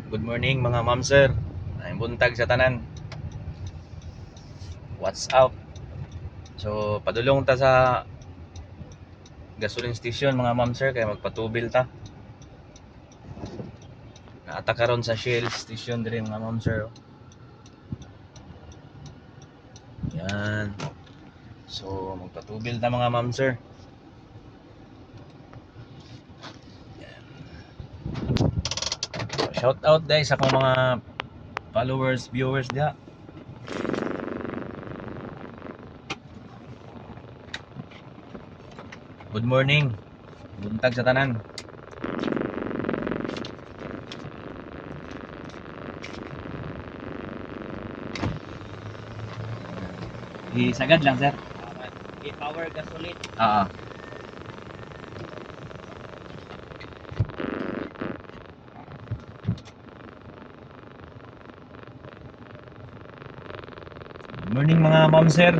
Good morning mga ma'am sir. Ay buntag sa tanan. What's up? So padulong ta sa gasoline station mga ma'am sir kay magpatubil ta. Naata karon sa Shell station dire mga ma'am sir. Yan. So magpatubil ta mga ma'am sir. Yan. So, shout out guys sa akong mga followers, viewers diha. Good morning. Buntag sa tanan. Isagad lang sir. Power gasoline. Oo. Good morning mga ma'am sir.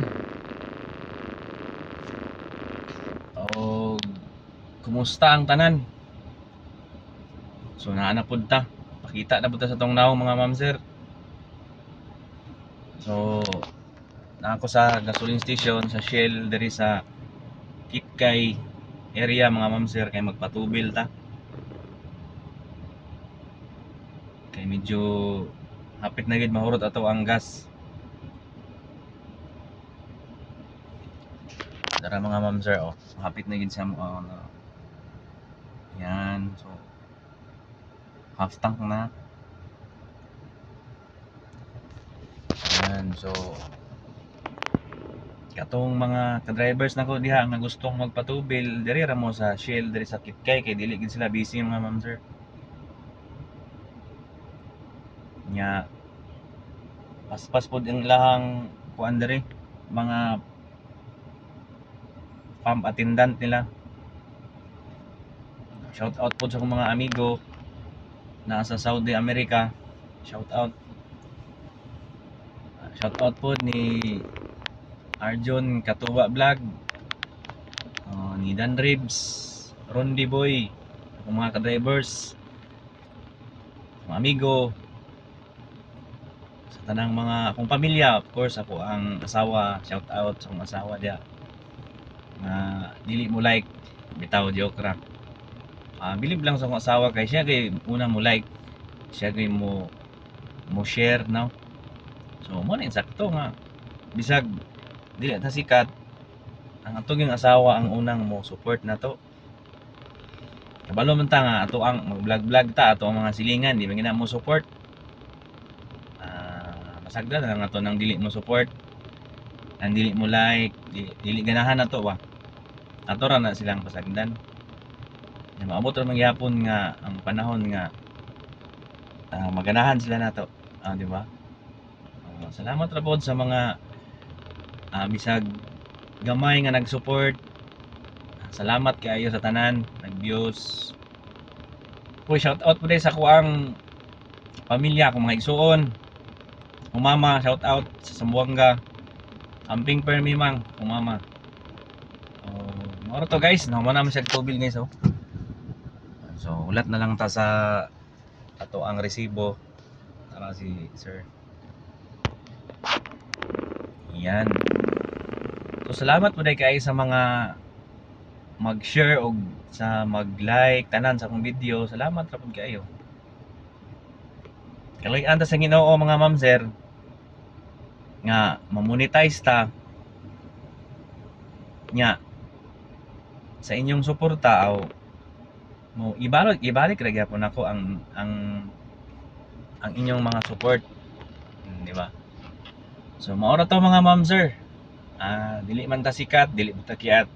O kumusta ang tanan? So naa na pud ta. Pakita na pud ta sa tong naong mga ma'am sir. So na ako sa gasoline station sa Shell diri sa Kitkay area mga ma'am sir kay magpatubil ta. Kay medyo hapit na gid mahurot ato ang gas. Dara mga ma'am sir, oh, hapit na gid siya mo. Yan, so half tank na. Yan, so katong mga ka-drivers nako diha nga gustong magpatubil diri ra mo sa Shell diri sa Kitkay kay dili gid sila busy mga ma'am sir. Nya paspas pod ang ilahang kuan diri mga pump attendant nila. Shout out po sa akong mga amigo na sa Saudi America. Shout out. Shout out po ni Arjon Katuwa Vlog, ni Dan Ribs, Rondi Boy, akong mga ka-drivers, mga amigo, sa tanang mga akong pamilya, of course ako ang asawa. Shout out sa akong asawa dia. Dili mo like, bitaw joke ra. Bilib lang sa akong asawa kay siya kay una mo like, siya kay mo share no. So mo na insakto nga bisag dili ta sikat, ang atong yung asawa ang unang mo support na to. Kabalo man ta nga ato ang mag-vlog ta ato ang mga silingan di man gina mo support. Masagda na lang ato nang dili mo support, ang dili mo like, dili ganahan na to ba. Ato ra na silang pasagdan. Maabot ra man gyapon nga ang panahon nga maganahan sila nato. Di ba? Salamat ra pod sa mga bisag gamay nga nag-support. Salamat kaayo sa tanan nag-views. Uy, shout out po sa kuang pamilya kong mga igsuon. Kung mama, shout out sa Sambuanga. Amping permi mang, kung mama. Moro to guys, naman naman siya tubil guys oh. So, ulat na lang ta sa ato ang resibo para si sir. Yan. So, salamat po dahil kayo sa mga mag-share o sa mag-like tanan sa akong video. Salamat ra pud kayo. Kaloy-an ta sa Ginoo mga ma'am sir nga ma-monetize ta nya sa inyong suporta o mo ibalik ra gyapon ako ang inyong mga support, di ba? So mao ra to mga ma'am sir. Dili man ta sikat, dili ta kiat,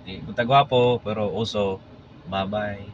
dili ta gwapo, pero uso. Bye bye.